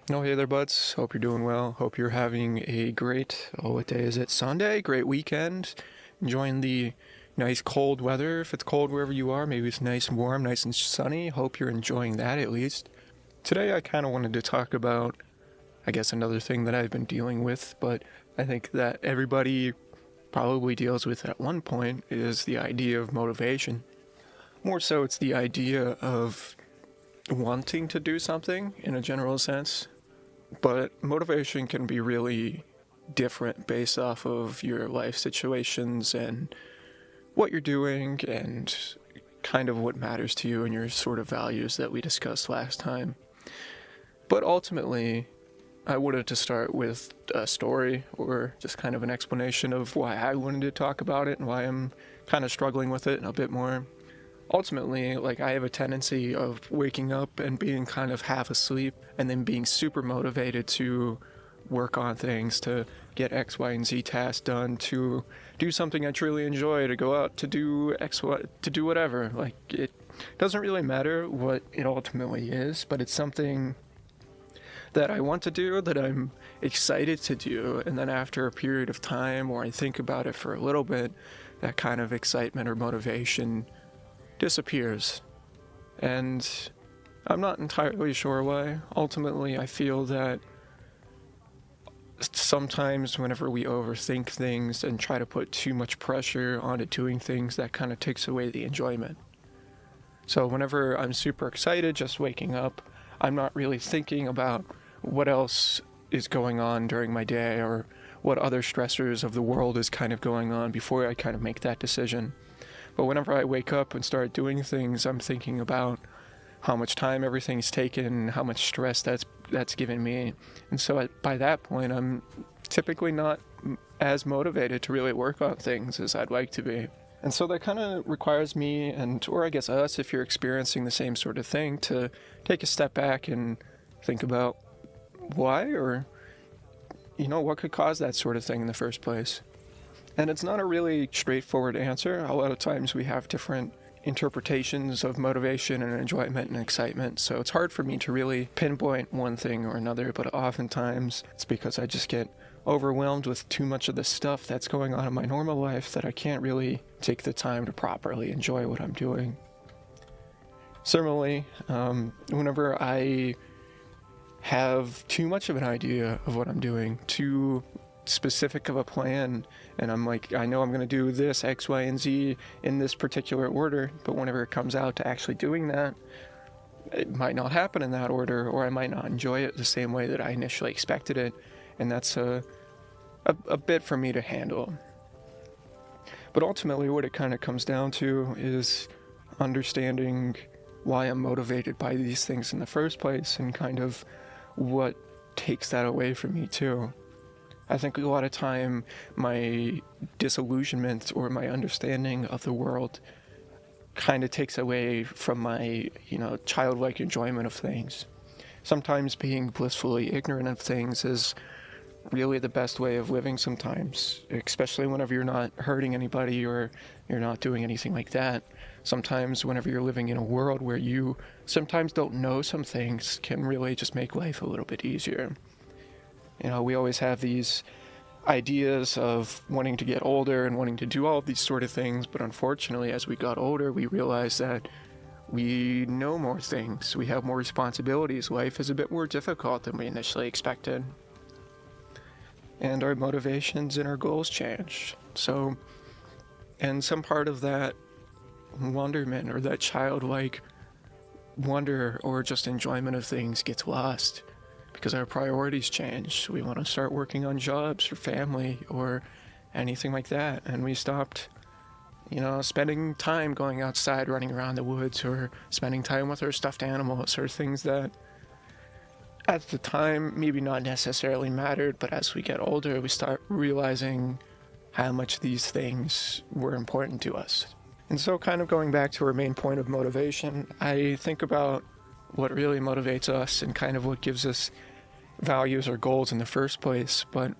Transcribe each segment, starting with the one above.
Oh, hey there, buds. Hope you're doing well. Hope you're having a great, what day is it? Sunday? Great weekend. Enjoying the nice cold weather. If it's cold wherever you are, maybe it's nice and warm, nice and sunny. Hope you're enjoying that at least. Today, I kind of wanted to talk about, I guess, another thing that I've been dealing with, but I think that everybody probably deals with at one point is the idea of motivation. More so, it's the idea of wanting to do something in a general sense. But motivation can be really different based off of your life situations and what you're doing and kind of what matters to you and your sort of values that we discussed last time. But ultimately, I wanted to start with a story or just kind of an explanation of why I wanted to talk about it and why I'm kind of struggling with it a bit more. Ultimately, like, I have a tendency of waking up and being kind of half asleep and then being super motivated to work on things, to get X, Y, and Z tasks done, to do something I truly enjoy, to go out to do X, Y, to do whatever. Like, it doesn't really matter what it ultimately is, but it's something that I want to do, that I'm excited to do, and then after a period of time or I think about it for a little bit, that kind of excitement or motivation disappears. And I'm not entirely sure why. Ultimately, I feel that sometimes whenever we overthink things and try to put too much pressure onto doing things, that kind of takes away the enjoyment. So whenever I'm super excited just waking up, I'm not really thinking about what else is going on during my day or what other stressors of the world is kind of going on before I kind of make that decision. But whenever I wake up and start doing things, I'm thinking about how much time everything's taken, how much stress that's given me. And so by that point, I'm typically not as motivated to really work on things as I'd like to be. And so that kind of requires me, or I guess us, if you're experiencing the same sort of thing, to take a step back and think about why, or, what could cause that sort of thing in the first place. And it's not a really straightforward answer. A lot of times we have different interpretations of motivation and enjoyment and excitement, so it's hard for me to really pinpoint one thing or another, but oftentimes it's because I just get overwhelmed with too much of the stuff that's going on in my normal life that I can't really take the time to properly enjoy what I'm doing. Similarly, whenever I have too much of an idea of what I'm doing, too specific of a plan, and I'm like, I know I'm going to do this X, Y, and Z in this particular order, but whenever it comes out to actually doing that, it might not happen in that order, or I might not enjoy it the same way that I initially expected it, and that's a bit for me to handle. But ultimately, what it kind of comes down to is understanding why I'm motivated by these things in the first place, and kind of what takes that away from me too. I think a lot of time my disillusionment or my understanding of the world kind of takes away from my, childlike enjoyment of things. Sometimes being blissfully ignorant of things is really the best way of living sometimes, especially whenever you're not hurting anybody or you're not doing anything like that. Sometimes whenever you're living in a world where you sometimes don't know some things can really just make life a little bit easier. We always have these ideas of wanting to get older and wanting to do all of these sort of things, but unfortunately, as we got older, we realized that we know more things, we have more responsibilities, life is a bit more difficult than we initially expected, and our motivations and our goals change. So, and some part of that wonderment or that childlike wonder or just enjoyment of things gets lost because our priorities change. We want to start working on jobs or family or anything like that, and we stopped spending time going outside, running around the woods, or spending time with our stuffed animals, or things that at the time maybe not necessarily mattered, but as we get older, we start realizing how much these things were important to us. And so, kind of going back to our main point of motivation, I think about what really motivates us and kind of what gives us values or goals in the first place. But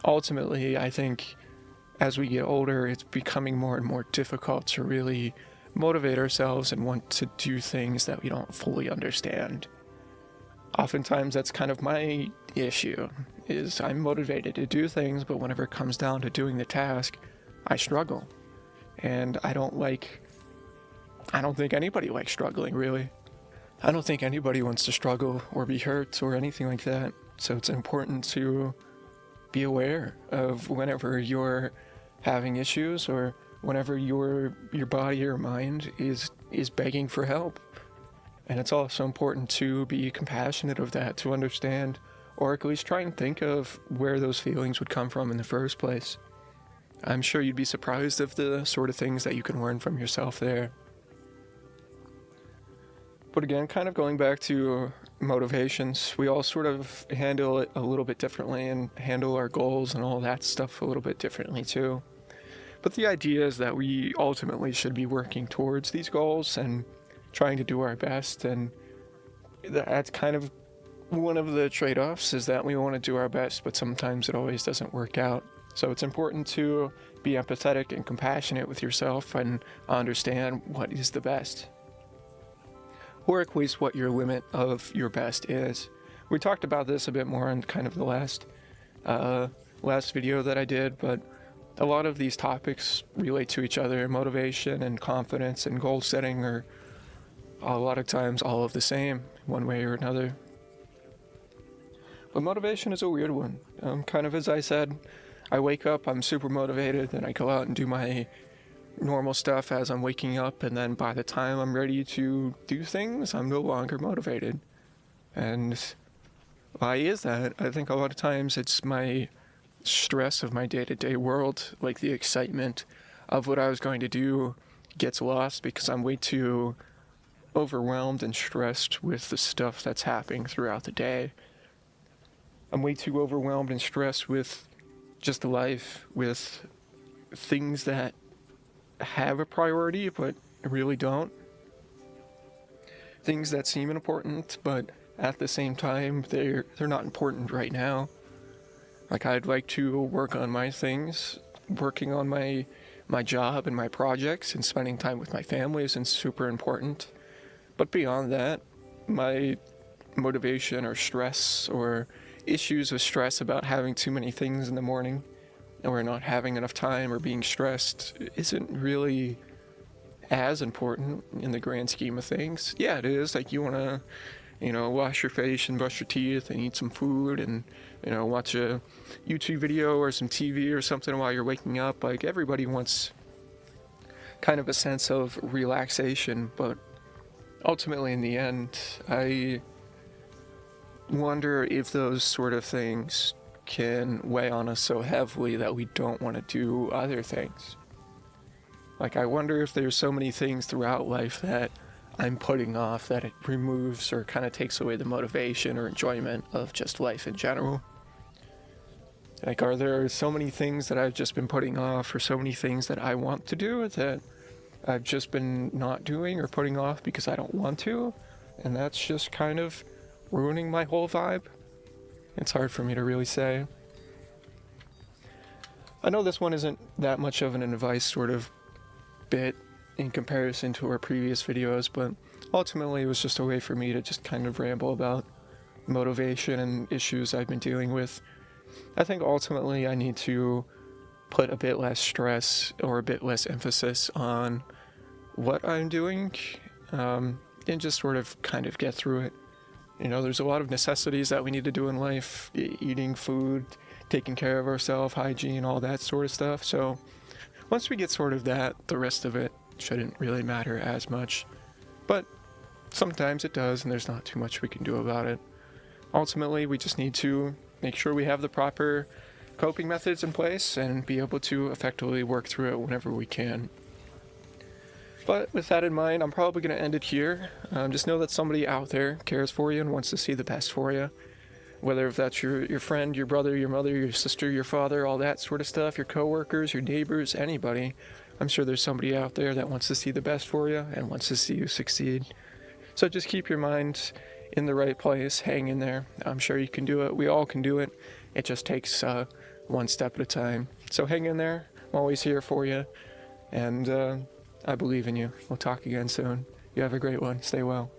ultimately, I think as we get older, it's becoming more and more difficult to really motivate ourselves and want to do things that we don't fully understand. Oftentimes that's kind of my issue, is I'm motivated to do things, but whenever it comes down to doing the task, I struggle. And I don't think anybody likes struggling, really. I don't think anybody wants to struggle or be hurt or anything like that. So it's important to be aware of whenever you're having issues or whenever your body or mind is begging for help. And it's also important to be compassionate of that, to understand, or at least try and think of where those feelings would come from in the first place. I'm sure you'd be surprised of the sort of things that you can learn from yourself there. But again, kind of going back to motivations, we all sort of handle it a little bit differently and handle our goals and all that stuff a little bit differently too. But the idea is that we ultimately should be working towards these goals and trying to do our best, and that's kind of one of the trade-offs, is that we want to do our best, but sometimes it always doesn't work out. So it's important to be empathetic and compassionate with yourself and understand what is the best, or at least what your limit of your best is. We talked about this a bit more in kind of the last video that I did, but a lot of these topics relate to each other. Motivation and confidence and goal setting are a lot of times all of the same, one way or another. But motivation is a weird one. Kind of as I said, I wake up, I'm super motivated, then I go out and do my normal stuff as I'm waking up, and then by the time I'm ready to do things, I'm no longer motivated. And why is that? I think a lot of times it's my stress of my day-to-day world, like the excitement of what I was going to do gets lost because I'm way too overwhelmed and stressed with the stuff that's happening throughout the day. I'm way too overwhelmed and stressed with just life, with things that have a priority but really don't. Things that seem important, but at the same time, they're not important right now. Like, I'd like to work on my things, working on my job and my projects, and spending time with my family isn't super important. But beyond that, my motivation or stress or issues with stress about having too many things in the morning or not having enough time or being stressed isn't really as important in the grand scheme of things. Yeah, it is. Like, you want to, wash your face and brush your teeth and eat some food and, watch a YouTube video or some TV or something while you're waking up. Like, everybody wants kind of a sense of relaxation, but ultimately in the end, I wonder if those sort of things can weigh on us so heavily that we don't want to do other things. Like, I wonder if there's so many things throughout life that I'm putting off that it removes or kind of takes away the motivation or enjoyment of just life in general. Like, are there so many things that I've just been putting off, or so many things that I want to do that I've just been not doing or putting off because I don't want to, and that's just kind of ruining my whole vibe? It's hard for me to really say. I know this one isn't that much of an advice sort of bit in comparison to our previous videos, but ultimately it was just a way for me to just kind of ramble about motivation and issues I've been dealing with. I think ultimately I need to put a bit less stress or a bit less emphasis on what I'm doing, and just sort of kind of get through it. There's a lot of necessities that we need to do in life, eating food, taking care of ourselves, hygiene, all that sort of stuff. So once we get sort of that, the rest of it shouldn't really matter as much. But sometimes it does, and there's not too much we can do about it. Ultimately, we just need to make sure we have the proper coping methods in place and be able to effectively work through it whenever we can. But with that in mind, I'm probably going to end it here. Just know that somebody out there cares for you and wants to see the best for you. Whether if that's your friend, your brother, your mother, your sister, your father, all that sort of stuff, your coworkers, your neighbors, anybody. I'm sure there's somebody out there that wants to see the best for you and wants to see you succeed. So just keep your mind in the right place, hang in there. I'm sure you can do it. We all can do it. It just takes one step at a time. So hang in there. I'm always here for you. And I believe in you. We'll talk again soon. You have a great one. Stay well.